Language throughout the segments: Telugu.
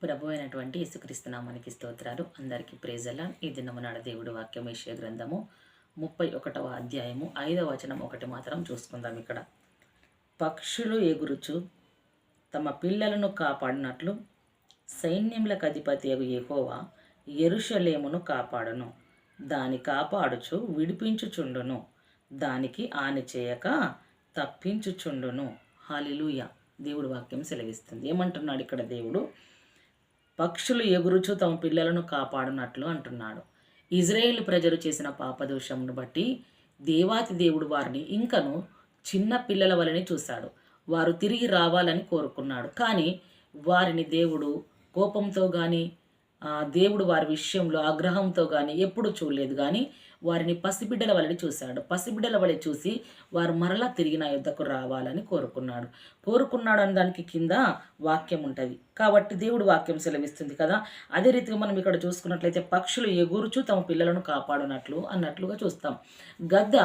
ప్రభు అయినటువంటి యేసుక్రీస్తు నామానికి స్తోత్రాలు. అందరికీ ప్రైజ్ అలా. ఈ దినము నాడు దేవుడు వాక్యం యెషయా గ్రంథము 31వ అధ్యాయము 5వ వచనం ఒకటి మాత్రం చూసుకుందాం. ఇక్కడ పక్షులు ఎగురుచు తమ పిల్లలను కాపాడినట్లు సైన్యములకు అధిపతి యెహోవా యెరూషలేమును కాపాడును. దాని కాపాడుచు విడిపించుచుండును, దానికి హాని చేయక తప్పించుచుండును. హల్లెలూయా. దేవుడు వాక్యం సెలవిస్తుంది. ఏమంటున్నాడు ఇక్కడ దేవుడు? పక్షులు ఎగురుచు తమ పిల్లలను కాపాడునట్లు అంటున్నాడు. ఇజ్రాయేల్ ప్రజలు చేసిన పాపదోషమును బట్టి దేవాతి దేవుడు వారిని ఇంకను చిన్న పిల్లల వలని చూశాడు. వారు తిరిగి రావాలని కోరుకున్నాడు. కానీ వారిని దేవుడు కోపంతో కానీ దేవుడు వారి విషయంలో ఆగ్రహంతో కానీ ఎప్పుడు చూడలేదు. కానీ వారిని పసిబిడ్డల వలె చూశాడు. పసిబిడ్డల వలె చూసి వారు మరలా తిరిగి నా యుద్ధకు రావాలని కోరుకున్నాడు అని దానికి కింద వాక్యం ఉంటుంది. కాబట్టి దేవుడు వాక్యం సెలవిస్తుంది కదా. అదే రీతిగా మనం ఇక్కడ చూసుకున్నట్లయితే పక్షులు ఎగురుచు తమ పిల్లలను కాపాడునట్లు అన్నట్లుగా చూస్తాం. గద్ద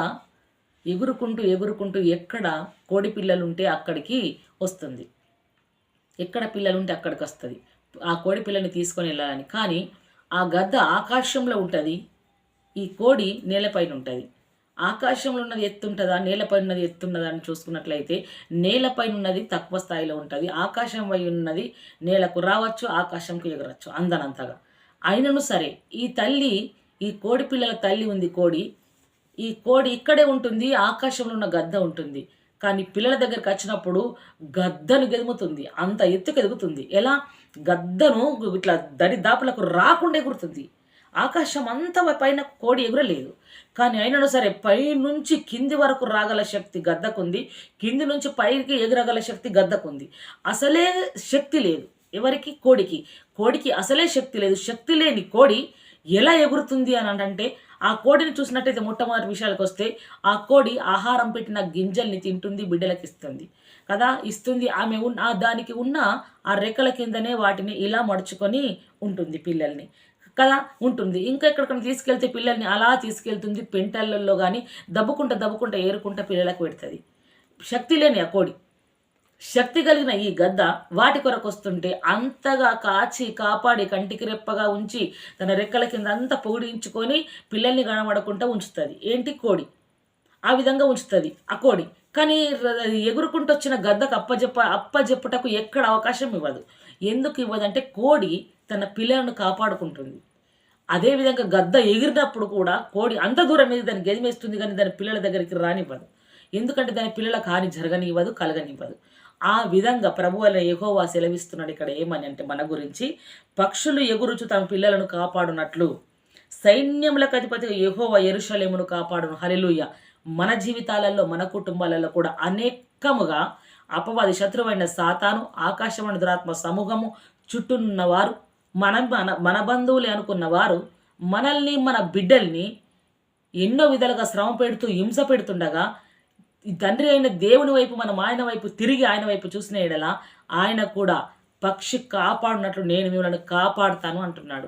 ఎగురుకుంటూ ఎక్కడ కోడి పిల్లలుంటే అక్కడికి వస్తుంది, ఎక్కడ పిల్లలుంటే అక్కడికి వస్తుంది ఆ కోడి పిల్లని తీసుకొని వెళ్ళాలని. కానీ ఆ గద్ద ఆకాశంలో ఉంటుంది, ఈ కోడి నేలపైన ఉంటుంది. ఆకాశంలో ఉన్నది ఎత్తుంటుందా, నేలపైన ఉన్నది ఎత్తున్నదా అని చూసుకున్నట్లయితే నేలపైన ఉన్నది తక్కువ స్థాయిలో ఉంటుంది, ఆకాశం పై ఉన్నది నేలకు రావచ్చు, ఆకాశంకు ఎగరవచ్చు అందనంతగా. అయినను సరే ఈ కోడి పిల్లల తల్లి ఉంది కోడి, ఈ కోడి ఇక్కడే ఉంటుంది, ఆకాశంలో ఉన్న గద్ద ఉంటుంది. కానీ పిల్లల దగ్గరికి వచ్చినప్పుడు గద్దను గెదుముతుంది, అంత ఎత్తుకు ఎదుగుతుంది. ఎలా? గద్దను ఇట్లా దరిదాపులకు రాకుండా ఎగురుతుంది. ఆకాశం అంతా పైన కోడి ఎగురలేదు, కానీ అయినను సరే పైనుంచి కింది వరకు రాగల శక్తి గద్దకుంది, కింది నుంచి పైకి ఎగరగల శక్తి గద్దకుంది. అసలే శక్తి లేదు ఎవరికి? కోడికి అసలే శక్తి లేదు. శక్తి లేని కోడి ఎలా ఎగురుతుంది అని అంటే, ఆ కోడిని చూసినట్టయితే మొట్టమొదటి విషయాలకు వస్తే ఆ కోడి ఆహారం పెట్టిన గింజల్ని తింటుంది, బిడ్డలకు ఇస్తుంది కదా, ఇస్తుంది. ఆమె దానికి ఉన్న ఆ రెక్కల కిందనే వాటిని ఇలా మడుచుకొని ఉంటుంది పిల్లల్ని కదా, ఉంటుంది. ఇంకా ఎక్కడికైనా తీసుకెళ్తే పిల్లల్ని అలా తీసుకెళ్తుంది, పెంటలలో కానీ దబ్బుకుంటా ఏరుకుంటా పిల్లలకు పెడుతుంది. శక్తి లేని ఆ కోడి, శక్తి కలిగిన ఈ గద్ద వాటి కొరకు వస్తుంటే అంతగా కాపాడి కంటికి రెప్పగా ఉంచి తన రెక్కల కింద అంతా పొగిడించుకొని పిల్లల్ని కనబడకుండా ఉంచుతుంది. ఏంటి? కోడి. ఆ విధంగా ఉంచుతుంది ఆ కోడి. కానీ ఎగురుకుంటూ వచ్చిన గద్దకు అప్పజెప్పుటకు ఎక్కడ అవకాశం ఇవ్వదు. ఎందుకు ఇవ్వదంటే కోడి తన పిల్లలను కాపాడుకుంటుంది. అదేవిధంగా గద్ద ఎగిరినప్పుడు కూడా కోడి అంత దూరం మీద దాన్ని గెదిమేస్తుంది, కానీ దాని పిల్లల దగ్గరికి రానివ్వదు. ఎందుకంటే దాని పిల్లలకు హాని జరగనివ్వదు, కలగనివ్వదు. ఆ విధంగా ప్రభు అయిన యెహోవా సెలవిస్తున్నాడు ఇక్కడ. ఏమని అంటే మన గురించి, పక్షులు ఎగురుచు తమ పిల్లలను కాపాడునట్లు సైన్యములకు అధిపతి యెహోవా యెరూషలేమును కాపాడును. హల్లెలూయా. మన జీవితాలలో, మన కుటుంబాలలో కూడా అనేకముగా అపవాది శత్రువైన సాతాను, ఆకాశమైన దురాత్మ సమూహము, చుట్టూన్నవారు, మన బంధువులే అనుకున్న వారు మనల్ని, మన బిడ్డల్ని ఎన్నో విధాలుగా శ్రమ పెడుతూ హింస పెడుతుండగా, ఈ తండ్రి అయిన దేవుని వైపు మనం ఆయన వైపు తిరిగి ఆయన వైపు చూసిన ఎడల ఆయన కూడా పక్షి కాపాడునట్లు నేను మిమ్మల్ని కాపాడుతాను అంటున్నాడు.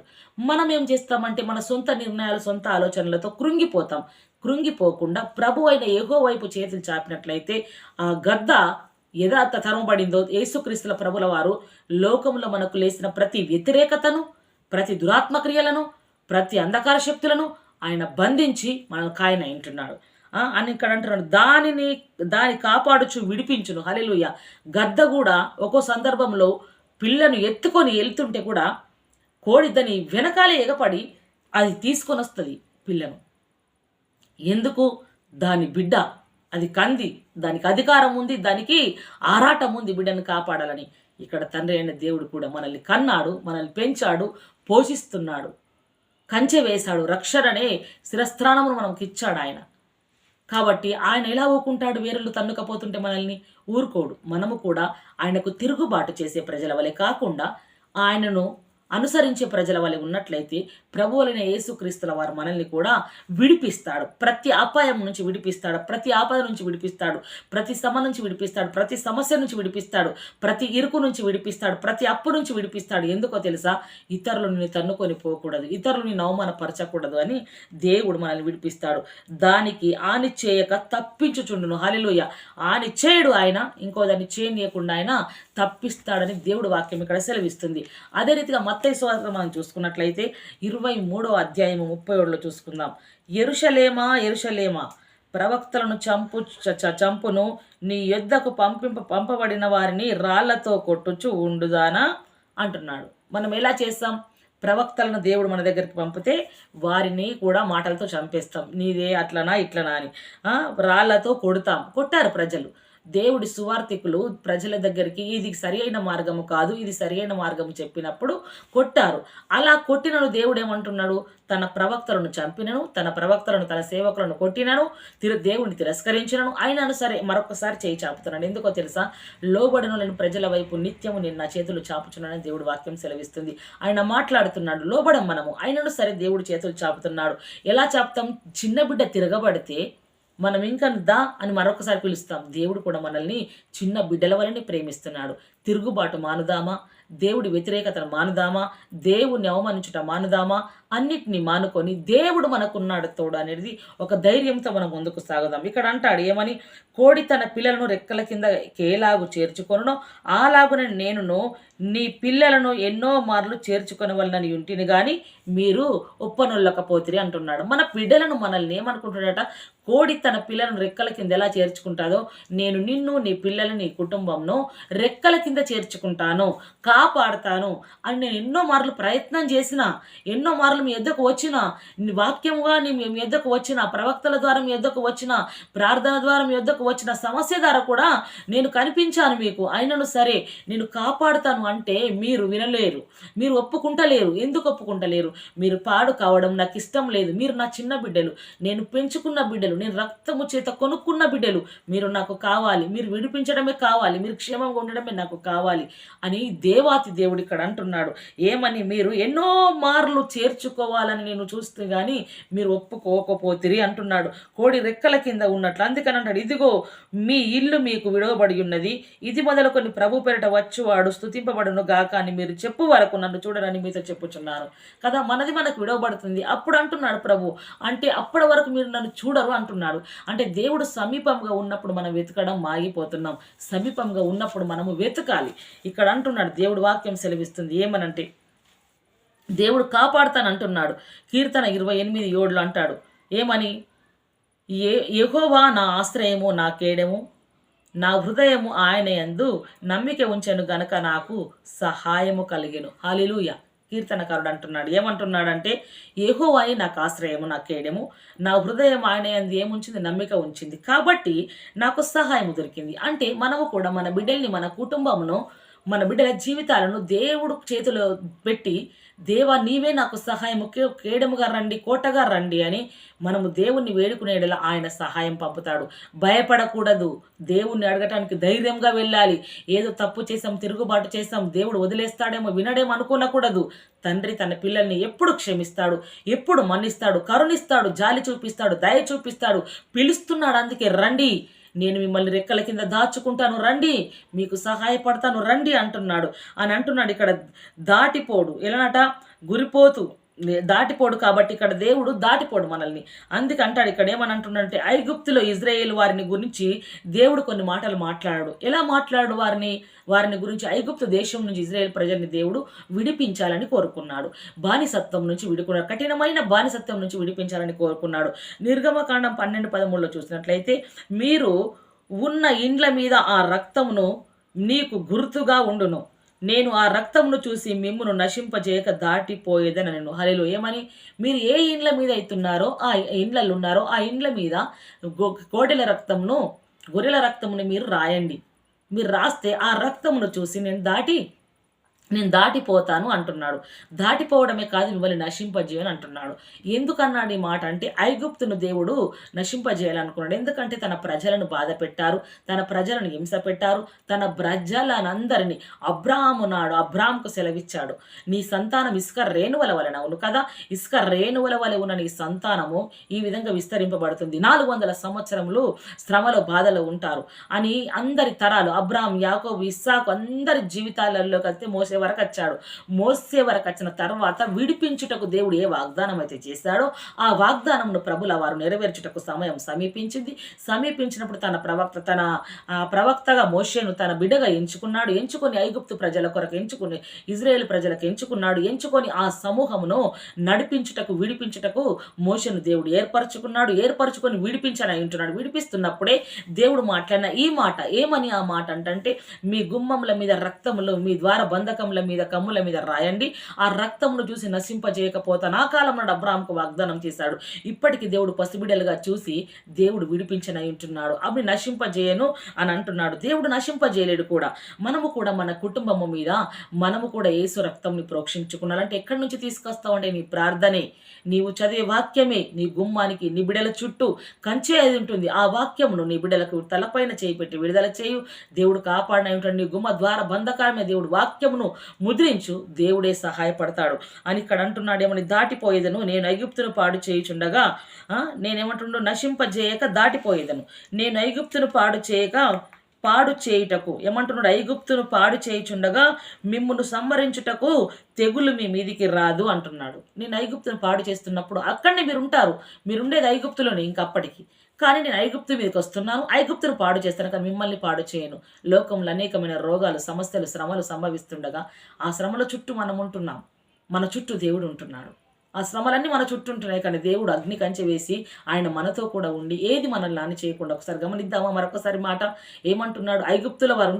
మనం ఏం చేస్తామంటే మన సొంత నిర్ణయాలు, సొంత ఆలోచనలతో కృంగిపోకుండా ప్రభు అయిన యెహోవా వైపు చేతులు చాపినట్లయితే ఆ గద్ద యథార్థ తరమబడిందో, యేసుక్రీస్తుల ప్రభుల వారు లోకంలో మనకు లేసిన ప్రతి వ్యతిరేకతను, ప్రతి దురాత్మక్రియలను, ప్రతి అంధకార శక్తులను ఆయన బంధించి మనకు ఆయన అంటున్నాడు అని ఇక్కడ అంటున్నాడు. దాని కాపాడుచు విడిపించును. హల్లెలూయా. గద్ద కూడా ఒక్కో సందర్భంలో పిల్లను ఎత్తుకొని వెళ్తుంటే కూడా కోడి దాని వెనకాలే ఎగపడి అది తీసుకొని వస్తుంది పిల్లను. ఎందుకు? దాని బిడ్డ, అది కంది, దానికి అధికారం ఉంది, దానికి ఆరాటం ఉంది బిడ్డను కాపాడాలని. ఇక్కడ తండ్రి అయిన దేవుడు కూడా మనల్ని కన్నాడు, మనల్ని పెంచాడు, పోషిస్తున్నాడు, కంచె వేశాడు, రక్షణనే శిరస్త్రాణమును మనకి ఇచ్చాడు ఆయన. కాబట్టి ఆయన ఎలా ఊరుకుంటాడు? వేరళ్ళు తన్నుకపోతుంటే మనల్ని ఊరుకోడు. మనము కూడా ఆయనకు తిరుగుబాటు చేసే ప్రజల వలె కాకుండా ఆయనను అనుసరించే ప్రజల వలె ఉన్నట్లయితే ప్రభువులైన యేసుక్రీస్తుల వారు మనల్ని కూడా విడిపిస్తాడు. ప్రతి అపాయం నుంచి విడిపిస్తాడు, ప్రతి ఆపద నుంచి విడిపిస్తాడు, ప్రతి శ్రమ నుంచి విడిపిస్తాడు, ప్రతి సమస్య నుంచి విడిపిస్తాడు, ప్రతి ఇరుకు నుంచి విడిపిస్తాడు, ప్రతి అప్పు నుంచి విడిపిస్తాడు. ఎందుకో తెలుసా? ఇతరులు నిన్ను తన్నుకొని పోకూడదు, ఇతరులు నిన్ను అవమానపరచకూడదు అని దేవుడు మనల్ని విడిపిస్తాడు. దానికి ఆని చేయక తప్పించుచుండును. హల్లెలూయా. ఆని చేయడు ఆయన, ఇంకో దాన్ని చేయనీయకుండా ఆయన తప్పిస్తాడని దేవుడు వాక్యం ఇక్కడ సెలవిస్తుంది. అదే రీతిగా మత్తయి సువార్త మనం చూసుకున్నట్లయితే 23వ అధ్యాయము 37లో చూసుకుందాం. యెరూషలేమా యెరూషలేమా, ప్రవక్తలను చంపును, నీ యొద్దకు పంపబడిన వారిని రాళ్లతో కొట్టుచు ఉండుదానా అంటున్నాడు. మనం ఎలా చేస్తాం? ప్రవక్తలను దేవుడు మన దగ్గరికి పంపితే వారిని కూడా మాటలతో చంపేస్తాం. నీదే అట్లనా ఇట్లనా అని రాళ్లతో కొట్టారు ప్రజలు. దేవుడి సువార్థికులు ప్రజల దగ్గరికి ఇది సరి అయిన మార్గము కాదు, ఇది సరి అయిన మార్గము చెప్పినప్పుడు కొట్టారు. అలా కొట్టినను దేవుడు ఏమంటున్నాడు? తన ప్రవక్తలను చంపినను, తన ప్రవక్తలను, తన సేవకులను కొట్టినను, దేవుడిని తిరస్కరించినను, ఆయనను సరే మరొకసారి చేయి చాపుతున్నాడు. ఎందుకో తెలుసా? లోబడను నేను ప్రజల వైపు నిత్యము నేను నా చేతులు చాపుచున్నానని దేవుడు వాక్యం సెలవిస్తుంది. ఆయన మాట్లాడుతున్నాడు. లోబడం మనము, ఆయనను సరే దేవుడు చేతులు చాపుతున్నాడు. ఎలా చాపుతాం? చిన్న బిడ్డ తిరగబడితే మనం ఇంకా దా అని మరొకసారి పిలుస్తాం. దేవుడు కూడా మనల్ని చిన్న బిడ్డల వలనే ప్రేమిస్తున్నాడు. తిరుగుబాటు మానుదామా? దేవుడి వ్యతిరేకతను మానుదామా? దేవుణ్ణి అవమానించుట మానుదామా? అన్నిటినీ మానుకొని దేవుడు మనకున్నాడు తోడు అనేది ఒక ధైర్యంతో మనం ముందుకు సాగుదాం. ఇక్కడ అంటాడు ఏమని? కోడి తన పిల్లలను రెక్కల కింద కేలాగు చేర్చుకొనునో అలాగున నేనును నీ పిల్లలను ఎన్నో మార్లు చేర్చుకొనవలనని ఉంటిని గాని మీరు ఒప్పనొల్లకపోతిరి అంటున్నాడు. మన బిడ్డలను మనల్ని ఏమనుకుంటున్నాడట? కోడి తన పిల్లలను రెక్కల కింద ఎలా చేర్చుకుంటాదో నేను నిన్ను, నీ పిల్లలు, నీ కుటుంబంను రెక్కల కింద చేర్చుకుంటాను, కాపాడుతాను అని నేను ఎన్నో మార్లు ప్రయత్నం చేసిన, ఎన్నో మార్లు మీ ఎద్దకు వచ్చిన, వాక్యముగా మీ ఎద్దకు వచ్చిన, ప్రవక్తల ద్వారా మీ ఎద్దకు వచ్చిన, ప్రార్థన ద్వారా మీ ఎద్దకు వచ్చిన, సమస్య ద్వారా కూడా నేను కనిపించాను మీకు. అయినను సరే నేను కాపాడుతాను అంటే మీరు వినలేరు, మీరు ఒప్పుకుంటలేరు. ఎందుకు ఒప్పుకుంటలేరు? మీరు పాడు కావడం నాకు ఇష్టం లేదు. మీరు నా చిన్న బిడ్డలు, నేను పెంచుకున్న బిడ్డలు, నేను రక్తము చేత కొనుక్కున్న బిడ్డలు, మీరు నాకు కావాలి, మీరు విడిపించడమే కావాలి, మీరు క్షేమంగా ఉండడమే నాకు కావాలి అని దేవాతి దేవుడు ఇక్కడ అంటున్నాడు. ఏమని? మీరు ఎన్నో మార్లు చేర్చుకోవాలని నేను చూస్తే గాని మీరు ఒప్పుకోకపోతిరి అంటున్నాడు. కోడి రెక్కల కింద ఉన్నట్లు. అందుకని అంటాడు, ఇదిగో మీ ఇల్లు మీకు విడవబడి ఉన్నది, ఇది మొదలుకొని ప్రభు పేరిట వచ్చువాడు స్తుతింపబడును గాక అని మీరు చెప్పు వరకు నన్ను చూడరని మీతో చెప్పుచున్నాను కదా. మనది మనకు విడవబడుతుంది. అప్పుడు అంటున్నాడు ప్రభు, అంటే అప్పటి వరకు మీరు నన్ను చూడరు అంటున్నాడు. అంటే దేవుడు సమీపంగా ఉన్నప్పుడు మనం వెతకడం మాగిపోతున్నాం. సమీపంగా ఉన్నప్పుడు మనము వెతకాలి. ఇక్కడ అంటున్నాడు, దేవుడు వాక్యం సెలవిస్తుంది ఏమనంటే దేవుడు కాపాడుతానంటున్నాడు. కీర్తన 28:7 అంటాడు ఏమని? యెహోవా నా ఆశ్రయము, నా కేడెము, నా హృదయము ఆయన యందు నమ్మిక ఉంచెను గనక నాకు సహాయము కలిగెను. హల్లెలూయా. కీర్తనకారుడు అంటున్నాడు. ఏమంటున్నాడంటే యెహోవాయే నాకు ఆశ్రయము, నా కేడెము, నా హృదయం ఆయన యందు ఏముంచింది? నమ్మిక ఉంచింది, కాబట్టి నాకు సహాయం దొరికింది. అంటే మనము కూడా మన బిడ్డల్ని, మన కుటుంబమును, మన బిడ్డల జీవితాలను దేవుడు చేతిలో పెట్టి, దేవా నీవే నాకు సహాయము, కేడముగా రండి, కోటగా రండి అని మనము దేవుణ్ణి వేడుకునేలా ఆయన సహాయం పంపుతాడు. భయపడకూడదు. దేవుణ్ణి అడగటానికి ధైర్యంగా వెళ్ళాలి. ఏదో తప్పు చేసాం, తిరుగుబాటు చేసాం, దేవుడు వదిలేస్తాడేమో, వినడేమో అనుకోనకూడదు. తండ్రి తన పిల్లల్ని ఎప్పుడు క్షమిస్తాడు, ఎప్పుడు మన్నిస్తాడు, కరుణిస్తాడు, జాలి చూపిస్తాడు, దయ చూపిస్తాడు, పిలుస్తున్నాడు. అందుకే రండి, నేను మిమ్మల్ని రెక్కల కింద దాచుకుంటాను, రండి, మీకు సహాయపడతాను, రండి అంటున్నాడు. అని అంటున్నాడు. ఇక్కడ దాటిపోడు ఎలానట? గురిపోతూ దాటిపోడు. కాబట్టి ఇక్కడ దేవుడు దాటిపోడు మనల్ని. అందుకే అంటాడు ఇక్కడ ఏమని అంటున్నాడంటే, ఐగుప్తులో ఇజ్రాయేల్ వారిని గురించి దేవుడు కొన్ని మాటలు మాట్లాడాడు. ఎలా మాట్లాడు? వారిని గురించి ఐగుప్తు దేశం నుంచి ఇజ్రాయేల్ ప్రజల్ని దేవుడు విడిపించాలని కోరుకున్నాడు. బానిసత్వం నుంచి విడుకున్నాడు, కఠినమైన బానిసత్వం నుంచి విడిపించాలని కోరుకున్నాడు. నిర్గమకాండం 12:13 చూసినట్లయితే, మీరు ఉన్న ఇండ్ల మీద ఆ రక్తమును నీకు గుర్తుగా ఉండును, నేను ఆ రక్తమును చూసి మిమ్మును నశింపజేయక దాటిపోయేదని నేను. హల్లెలూయా. ఏమని? మీరు ఏ ఇండ్ల మీద అవుతున్నారో, ఆ ఇండ్లలో ఉన్నారో, ఆ ఇండ్ల మీద కోడెల రక్తమును, గొర్రెల రక్తమును మీరు రాయండి. మీరు రాస్తే ఆ రక్తమును చూసి నేను నేను దాటిపోతాను అంటున్నాడు. దాటిపోవడమే కాదు మిమ్మల్ని నశింపజేయను అంటున్నాడు. ఎందుకన్నాడు ఈ మాట అంటే ఐగుప్తును దేవుడు నశింపజేయాలనుకున్నాడు. ఎందుకంటే తన ప్రజలను బాధ పెట్టారు, తన ప్రజలను హింస పెట్టారు, తన ప్రజలనందరినీ అబ్రాహాముకు సెలవిచ్చాడు. నీ సంతానం ఇసుక రేణువల వలన అవును కదా, ఇసుక రేణువల వలె ఉన్న నీ సంతానము ఈ విధంగా విస్తరింపబడుతుంది. 400 సంవత్సరములు శ్రమలో బాధలో ఉంటారు అని అందరి తరాలు అబ్రాహాం, యాకోబు, ఇస్సాకు అందరి జీవితాలలో కలిస్తే మోసే వరకు వచ్చిన తర్వాత విడిపించుటకు దేవుడు ఏ వాగ్దానం అయితే చేశాడో ఆ వాగ్దానంను ప్రభుల వారు నెరవేర్చుటకు సమయం సమీపించినప్పుడు తన ప్రవక్తగా మోషేను తన బిడ్డగా ఎంచుకొని ఐగుప్తు ప్రజల కొరకు ఎంచుకుని ఇజ్రాయేల్ ప్రజలకు ఎంచుకొని ఆ సమూహమును విడిపించుటకు మోషేను దేవుడు ఏర్పరచుకొని విడిపించని అంటున్నాడు. విడిపిస్తున్నప్పుడే దేవుడు మాట్లాడిన ఈ మాట ఏమని ఆ మాట అంటే మీ గుమ్మముల మీద రక్తములు, మీ ద్వార బంధకముల మీద కమ్ముల మీద రాయండి, ఆ రక్తమును చూసి నశింపజేయకపోతాను. ఆ కాలం నాడు అబ్రాహాముకు వాగ్దానం చేశాడు. ఇప్పటికి దేవుడు పసిబిడ్డలుగా చూసి దేవుడు విడిపించనై ఉంటున్నాడు. అవి నశింపజేయను అని అంటున్నాడు. దేవుడు నశింపజేయలేడు కూడా. మనము కూడా మన కుటుంబము మీద మనము కూడా యేసు రక్తంని ప్రోక్షించుకున్నాలంటే ఎక్కడి నుంచి తీసుకొస్తావంటే నీ ప్రార్థనే, నీవు చదివే వాక్యమే నీ గుమ్మానికి నీ బిడ్డల చుట్టూ కంచె అది ఉంటుంది. ఆ వాక్యమును నీ బిడ్డలకు తలపైన చేయి పెట్టి విడుదల చేయు. దేవుడు కాపాడిన ఏమిటంటే నీ గుమ్మ ద్వార బంధకాలమే దేవుడు వాక్యమును ముద్రించు, దేవుడే సహాయపడతాడు అని ఇక్కడ అంటున్నాడు. ఏమని దాటిపోయేదను, నేను ఐగుప్తును పాడు చేయుచుండగా నేనేమంటుండో నశింపజేయక దాటిపోయేదను, నేను ఐగుప్తును పాడు చేయుటకు ఏమంటున్నాడు, ఐగుప్తును పాడు చేయుచుండగా మిమ్మును సంహరించుటకు తెగులు మీ మీదికి రాదు అంటున్నాడు. నేను ఐగుప్తును పాడు చేస్తున్నప్పుడు అక్కడనే మీరుండేది ఐగుప్తులోనే ఇంకప్పటికి, కానీ నేను ఐగుప్తు మీదకి వస్తున్నాను, ఐగుప్తును పాడు చేస్తాను కానీ మిమ్మల్ని పాడు చేయను. లోకంలో అనేకమైన రోగాలు, సమస్యలు, శ్రమలు సంభవిస్తుండగా ఆ శ్రమల చుట్టూ మనం ఉంటున్నాం, మన చుట్టూ దేవుడు ఉంటున్నాడు. ఆ శ్రమలన్నీ మన చుట్టూ ఉంటున్నాయి కానీ దేవుడు అగ్ని కంచె వేసి ఆయన మనతో కూడా ఉండి ఏది మనల్ని హాని చేయకుండా. ఒకసారి గమనిద్దామా మరొకసారి మాట ఏమంటున్నాడు? ఐగుప్తుల వారు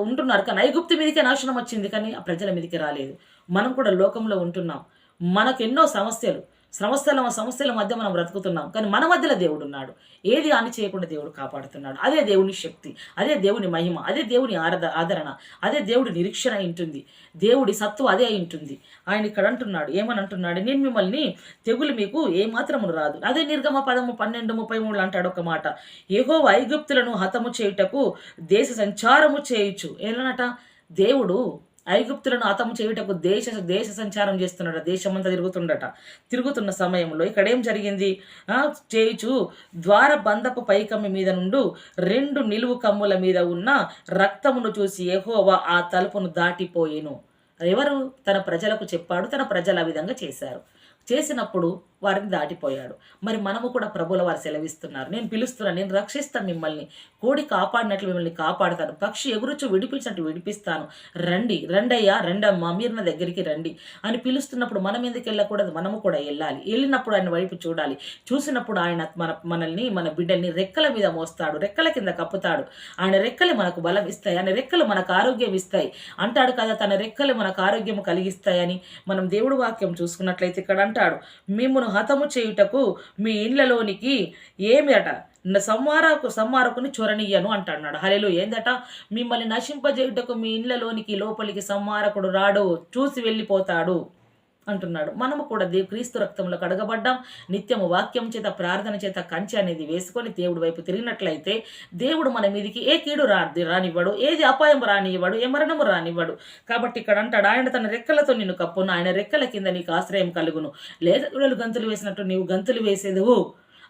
ఉంటున్నారు కానీ ఐగుప్తు మీదకే నాశనం వచ్చింది కానీ ఆ ప్రజల మీదకి రాలేదు. మనం కూడా లోకంలో ఉంటున్నాం, మనకు ఎన్నో సమస్యల మధ్య మనం బ్రతుకుతున్నాం కానీ మన మధ్యలో దేవుడు ఉన్నాడు. ఏది హాని చేయకుండా దేవుడు కాపాడుతున్నాడు. అదే దేవుని శక్తి, అదే దేవుని మహిమ, అదే దేవుని ఆదరణ, అదే దేవుడి నిరీక్షణ ఉంటుంది, దేవుడి సత్వం అదే ఉంటుంది. ఆయన ఇక్కడ అంటున్నాడు, ఏమని అంటున్నాడు, నేను మిమ్మల్ని తెగులు మీకు ఏమాత్రము రాదు. అదే నిర్గమ 12:33 అంటాడు ఒక మాట, యెహోవా ఐగుప్తులను హతము చేయుటకు దేశ సంచారము చేయుచు. ఏలనట దేవుడు ఐగుప్తులను హతము చేయుటకు దేశ సంచారం చేస్తున్నాడు, దేశమంతా తిరుగుతున్న సమయంలో ఇక్కడ ఏం జరిగింది? చేయుచు ద్వార బంధపు పైకమ్మి మీద నుండి 2 నిలువు కమ్ముల మీద ఉన్న రక్తమును చూసి యెహోవా ఆ తలుపును దాటిపోయెను. ఎవరు? తన ప్రజలకు చెప్పాడు, తన ప్రజలు ఆ విధంగా చేసినప్పుడు వారిని దాటిపోయాడు. మరి మనము కూడా ప్రభుల వారు సెలవిస్తున్నారు, నేను పిలుస్తున్నాను, నేను రక్షిస్తాను, మిమ్మల్ని కోడి కాపాడినట్లు మిమ్మల్ని కాపాడుతాను, పక్షి ఎగురుచు విడిపించినట్టు విడిపిస్తాను, రండయ్యా రండమ్మా మీరు నా దగ్గరికి రండి అని పిలుస్తున్నప్పుడు మనం ఎందుకు వెళ్ళకూడదు? మనము కూడా వెళ్ళినప్పుడు ఆయన వైపు చూసినప్పుడు ఆయన మనల్ని మన బిడ్డల్ని రెక్కల మీద మోస్తాడు, రెక్కల కింద కప్పుతాడు. ఆయన రెక్కలు మనకు బలం ఇస్తాయి, ఆయన రెక్కలు మనకు ఆరోగ్యం ఇస్తాయి అంటాడు కదా, తన రెక్కలు మనకు ఆరోగ్యం కలిగిస్తాయని మనం దేవుడు వాక్యం చూసుకున్నట్లయితే ఇక్కడ అంటాడు, మిమ్మును హతము చేయుటకు మీ ఇండ్లలోనికి ఏమి అట సంహారకుని చొరనీయను అంటున్నాడు. హల్లెలూయా. ఏందట? మిమ్మల్ని నశింపజేయుటకు మీ ఇండ్లలోనికి లోపలికి సంహారకుడు రాడు, చూసి వెళ్ళిపోతాడు అంటున్నాడు. మనము కూడా క్రీస్తు రక్తంలో కడగబడ్డాం. నిత్యము వాక్యం చేత ప్రార్థన చేత కంచె అనేది వేసుకొని దేవుడి వైపు తిరిగినట్లయితే దేవుడు మన మీదికి ఏ కీడు రానివ్వడు, ఏది అపాయం రానివ్వడు, ఏ మరణము రానివ్వడు. కాబట్టి ఇక్కడ అంటాడు, ఆయన తన రెక్కలతో నిన్ను కప్పును, ఆయన రెక్కల కింద నీకు ఆశ్రయం కలుగును. లేదా గంతులు వేసినట్టు నీవు గంతులు వేసేదువు,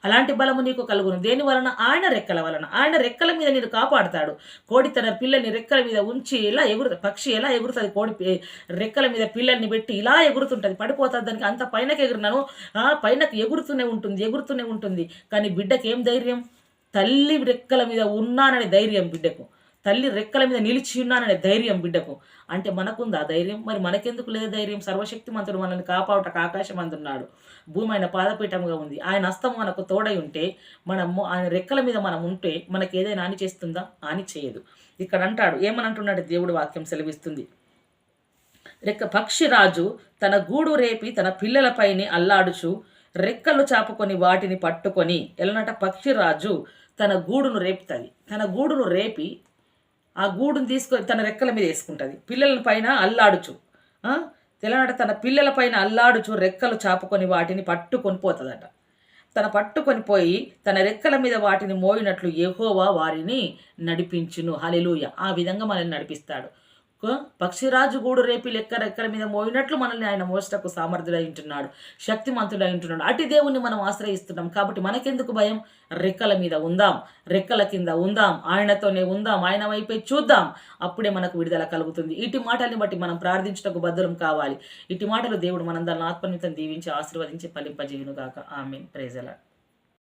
అలాంటి బలము నీకు కలుగును. దేని వలన? ఆయన రెక్కల మీద నేను కాపాడుతాడు. కోడి తన పిల్లల్ని రెక్కల మీద ఉంచి ఇలా పక్షి ఎలా ఎగురుతుంది, కోడి రెక్కల మీద పిల్లల్ని పెట్టి ఇలా ఎగురుతుంటుంది, పడిపోతుంది, దానికి అంత పైనకి ఎగురినాను పైనకి ఎగురుతూనే ఉంటుంది. కానీ బిడ్డకి ఏం ధైర్యం? తల్లి రెక్కల మీద ఉన్నాననే ధైర్యం బిడ్డకు, తల్లి రెక్కల మీద నిలిచి ఉన్నాననే ధైర్యం బిడ్డకు. అంటే మనకుంది ఆ ధైర్యం, మరి మనకెందుకు లేదు ధైర్యం? సర్వశక్తిమంతుడు మనల్ని కాపాడుటకు ఆకాశం అందున్నాడు, భూమి ఆయన పాదపీఠంగా ఉంది. ఆయన హస్తం మనకు తోడై ఉంటే, ఆయన రెక్కల మీద మనం ఉంటే మనకి ఏదైనా హాని చేస్తుందా? హాని చేయదు. ఇక్కడ అంటాడు, ఏమని అంటున్నాడు? దేవుడు వాక్యం సెలవిస్తుంది, పక్షిరాజు తన గూడు రేపి తన పిల్లలపైని అల్లాడుచు రెక్కలు చాపుకొని వాటిని పట్టుకొని ఎలనట పక్షిరాజు తన గూడును రేపుతుంది. తన గూడును రేపి ఆ గూడును తీసుకొని తన రెక్కల మీద వేసుకుంటుంది. పిల్లల పైన అల్లాడుచు తెలంగాణ తన పిల్లల పైన అల్లాడుచు రెక్కలు చాపుకొని వాటిని పట్టుకొని పోతుందట. తన పట్టుకొని పోయి తన రెక్కల మీద వాటిని మోయినట్లు యెహోవా వారిని నడిపించును. హల్లెలూయా. ఆ విధంగా మనల్ని నడిపిస్తాడు. పక్షిరాజు గూడు రేపి రెక్కల మీద మోయినట్లు మనల్ని ఆయన మోసటకు సామర్థ్యుడై ఉంటున్నాడు, శక్తిమంతుడై ఉంటున్నాడు. అటు దేవుణ్ణి మనం ఆశ్రయిస్తున్నాం కాబట్టి మనకెందుకు భయం? రెక్కల మీద ఉందాం, రెక్కల కింద ఉందాం, ఆయనతోనే ఉందాం, ఆయన వైపే చూద్దాం. అప్పుడే మనకు విడుదల కలుగుతుంది. ఇటు మాటల్ని బట్టి మనం ప్రార్థించటకు బద్దులం కావాలి. ఇటు మాటలు దేవుడు మనందరిని ఆత్మనితం దీవించి ఆశీర్వదించి ఫలింపజేయును గాక. ఆమేన్. Praise the lord.